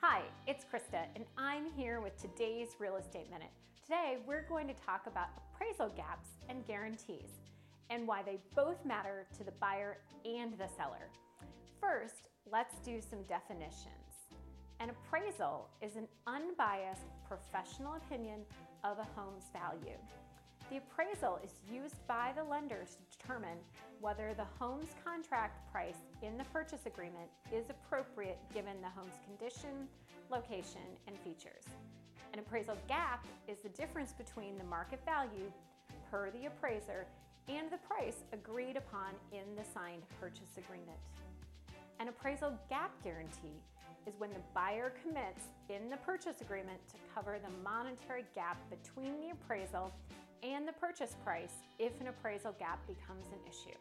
Hi, it's Krista, and I'm here with today's Real Estate Minute. Today, we're going to talk about appraisal gaps and guarantees, and why they both matter to the buyer and the seller. First, let's do some definitions. An appraisal is an unbiased professional opinion of a home's value. The appraisal is used by the lender to determine whether the home's contract price in the purchase agreement is appropriate given the home's condition, location, and features. An appraisal gap is the difference between the market value per the appraiser and the price agreed upon in the signed purchase agreement. An appraisal gap guarantee is when the buyer commits in the purchase agreement to cover the monetary gap between the appraisal and the purchase price if an appraisal gap becomes an issue.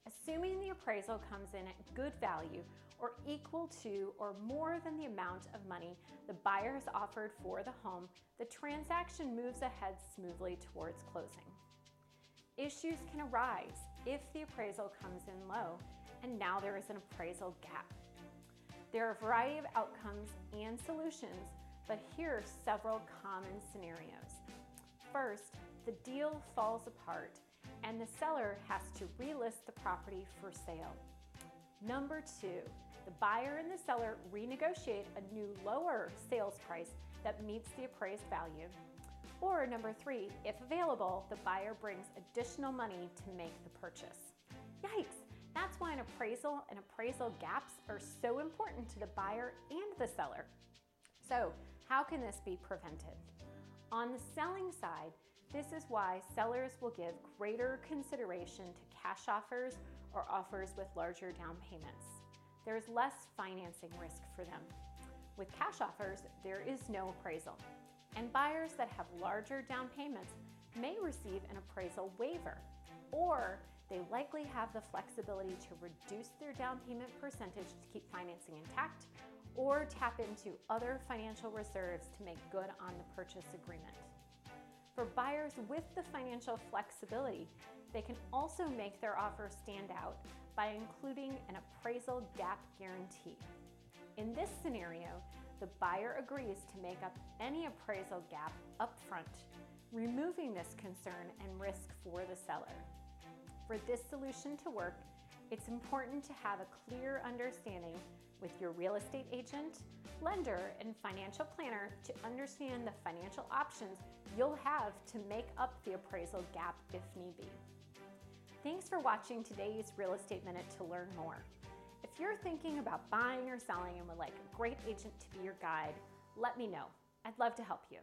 Assuming the appraisal comes in at good value or equal to or more than the amount of money the buyer has offered for the home, the transaction moves ahead smoothly towards closing. Issues can arise if the appraisal comes in low and now there is an appraisal gap. There are a variety of outcomes and solutions, but here are several common scenarios. First, the deal falls apart and the seller has to relist the property for sale. Number two, the buyer and the seller renegotiate a new lower sales price that meets the appraised value. Or number three, if available, the buyer brings additional money to make the purchase. Yikes! That's why an appraisal and appraisal gaps are so important to the buyer and the seller. So, how can this be prevented? On the selling side, this is why sellers will give greater consideration to cash offers or offers with larger down payments. There is less financing risk for them. With cash offers, there is no appraisal. And buyers that have larger down payments may receive an appraisal waiver, or they likely have the flexibility to reduce their down payment percentage to keep financing intact, or tap into other financial reserves to make good on the purchase agreement. For buyers with the financial flexibility, they can also make their offer stand out by including an appraisal gap guarantee. In this scenario, the buyer agrees to make up any appraisal gap upfront, removing this concern and risk for the seller. For this solution to work, it's important to have a clear understanding with your real estate agent, lender, and financial planner to understand the financial options you'll have to make up the appraisal gap if need be. Thanks for watching today's Real Estate Minute to learn more. If you're thinking about buying or selling and would like a great agent to be your guide, let me know. I'd love to help you.